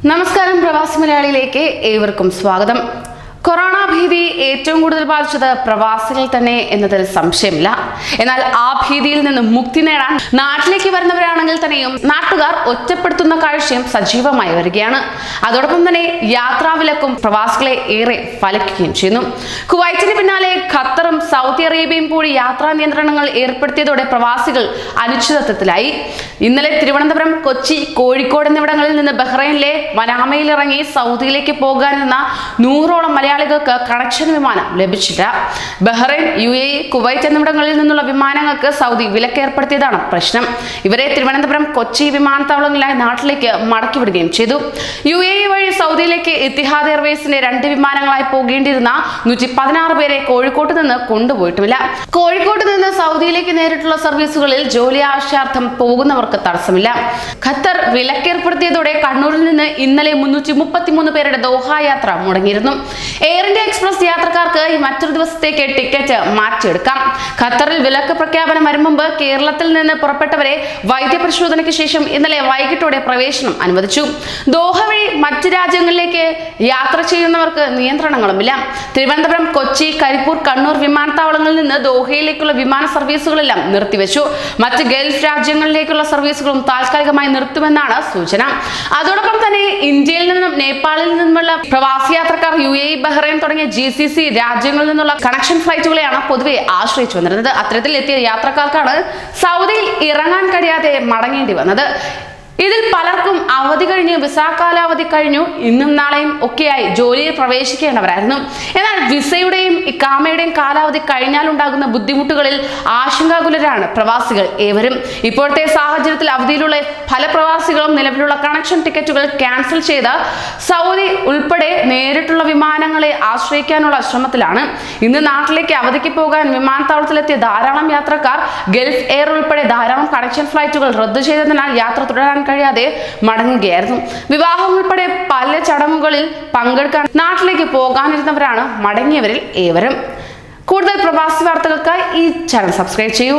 നമസ്കാരം, പ്രവാസി മലയാളിയിലേക്ക് ഏവർക്കും സ്വാഗതം. കൊറോണ ഭീതി ഏറ്റവും കൂടുതൽ ബാധിച്ചത് പ്രവാസികൾ തന്നെ എന്നതിൽ സംശയമില്ല. എന്നാൽ ആ ഭീതിയിൽ നിന്ന് മുക്തി നേടാൻ നാട്ടിലേക്ക് വരുന്നവരാണെങ്കിൽ തന്നെയും നാട്ടുകാർ ഒറ്റപ്പെടുത്തുന്ന കാഴ്ചയും സജീവമായി വരികയാണ്. അതോടൊപ്പം തന്നെ യാത്രാവിലക്കും പ്രവാസികളെ ഏറെ ഫലിക്കുകയും ചെയ്യുന്നു. കുവൈറ്റിന് പിന്നാലെ ഖത്തറും സൗദി അറേബ്യയും കൂടി യാത്രാ നിയന്ത്രണങ്ങൾ ഏർപ്പെടുത്തിയതോടെ പ്രവാസികൾ അനിശ്ചിതത്വത്തിലായി. ഇന്നലെ തിരുവനന്തപുരം, കൊച്ചി, കോഴിക്കോട് എന്നിവിടങ്ങളിൽ നിന്ന് ബഹ്റൈനിലെ മനാമയിൽ ഇറങ്ങി സൗദിയിലേക്ക് പോകാനിരുന്ന 100ഓളം മലയാളികൾക്ക് കണക്ഷൻ വിമാനം ലഭിച്ചില്ല. ബഹ്റൈൻ, UAE, കുവൈറ്റ് എന്നിവിടങ്ങളിൽ നിന്നുള്ള വിമാനങ്ങൾക്ക് സൗദി വിലക്കേർപ്പെടുത്തിയതാണ് പ്രശ്നം. ഇവരെ തിരുവനന്തപുരം, കൊച്ചി വിമാനത്താവളങ്ങളിലായി നാട്ടിലേക്ക് മടക്കിവിടുകയും ചെയ്തു. UAE വഴി സൗദിയിലേക്ക് ഇത്തിഹാദ് എയർവേസിന്റെ 2 വിമാനങ്ങളായി പോകേണ്ടിയിരുന്ന 116 പേരെ കോഴിക്കോട്ട് നിന്ന് കൊണ്ടുപോയിട്ടുമില്ല. കോഴിക്കോട്ട് നിന്ന് സൗദിയിലേക്ക് നേരിട്ടുള്ള സർവീസുകളിൽ ജോലി ആവശ്യാർത്ഥം പോകുന്നവർക്ക് തടസ്സമില്ല. ഖത്തർ വിലക്കേർപ്പെടുത്തിയതോടെ കണ്ണൂരിൽ നിന്ന് ഇന്നലെ 333 പേരുടെ ദോഹ യാത്ര മുടങ്ങിയിരുന്നു. എയർ ഇന്ത്യ എക്സ്പ്രസ് യാത്രക്കാർക്ക് മറ്റൊരു ദിവസത്തേക്ക് ടിക്കറ്റ് മാറ്റിയെടുക്കാം. ഖത്തറിൽ വിലക്ക് പ്രഖ്യാപനം വരും മുമ്പ് കേരളത്തിൽ നിന്ന് പുറപ്പെട്ടവരെ വൈദ്യപരിശോധനയ്ക്ക് ശേഷം ഇന്നലെ വൈകിട്ടോടെ പ്രവേശനം അനുവദിച്ചു. ദോഹ വഴി മറ്റ് രാജ്യങ്ങളിലേക്ക് യാത്ര ചെയ്യുന്നവർക്ക് നിയന്ത്രണങ്ങളുമില്ല. തിരുവനന്തപുരം, കൊച്ചി, കരിപ്പൂർ, കണ്ണൂർ വിമാനത്താവളങ്ങളിൽ നിന്ന് ദോഹയിലേക്കുള്ള വിമാന സർവീസുകളെല്ലാം നിർത്തിവെച്ചു. മറ്റ് ഗൾഫ് രാജ്യങ്ങളിലേക്കുള്ള സർവീസുകളും താൽക്കാലികമായി നിർത്തുമെന്നാണ് സൂചന. അതോടൊപ്പം തന്നെ ഇന്ത്യയിൽ നിന്നും നേപ്പാളിൽ നിന്നുമുള്ള പ്രവാസി യാത്രക്കാർ UAE, ബഹ്റൈൻ തുടങ്ങിയ GCC രാജ്യങ്ങളിൽ നിന്നുള്ള കണക്ഷൻ ഫ്ലൈറ്റുകളെയാണ് പൊതുവെ ആശ്രയിച്ചു വന്നിരുന്നത്. അത്തരത്തിൽ എത്തിയ യാത്രക്കാർക്കാണ് സൗദിയിൽ ഇറങ്ങാൻ കഴിയാതെ മടങ്ങേണ്ടി വന്നത്. ഇതിൽ പലർക്കും അവധി കഴിഞ്ഞ്, വിസ കാലാവധി കഴിഞ്ഞു, ഇന്നും നാളെയും ഒക്കെയായി ജോലിയിൽ പ്രവേശിക്കേണ്ടവരായിരുന്നു. എന്നാൽ വിസയുടെയും ഇക്കാമയുടെയും കാലാവധി കഴിഞ്ഞാൽ ഉണ്ടാകുന്ന ബുദ്ധിമുട്ടുകളിൽ ആശങ്കാകുലരാണ് പ്രവാസികൾ ഏവരും. ഇപ്പോഴത്തെ സാഹചര്യത്തിൽ അവധിയിലുള്ള പല പ്രവാസികളും നിലവിലുള്ള കണക്ഷൻ ടിക്കറ്റുകൾ ക്യാൻസൽ ചെയ്ത് സൗദി ഉൾപ്പെടെ നേരിട്ടുള്ള വിമാനങ്ങളെ ആശ്രയിക്കാനുള്ള ശ്രമത്തിലാണ്. ഇന്ന് നാട്ടിലേക്ക് അവധിക്ക് പോകാൻ വിമാനത്താവളത്തിലെത്തിയ ധാരാളം യാത്രക്കാർ ഗൾഫ് എയർ ഉൾപ്പെടെ ധാരാളം കണക്ഷൻ ഫ്ലൈറ്റുകൾ റദ്ദു ചെയ്തതിനാൽ യാത്ര തുടരാൻ കഴിയാതെ മടങ്ങുകയായിരുന്നു. വിവാഹം ഉൾപ്പെടെ പല ചടങ്ങുകളിൽ പങ്കെടുക്കാൻ നാട്ടിലേക്ക് പോകാനിരുന്നവരാണ് മടങ്ങിയവരിൽ ഏവരും. കൂടുതൽ പ്രവാസി വാർത്തകൾക്കായി ഈ ചാനൽ സബ്സ്ക്രൈബ് ചെയ്യൂ.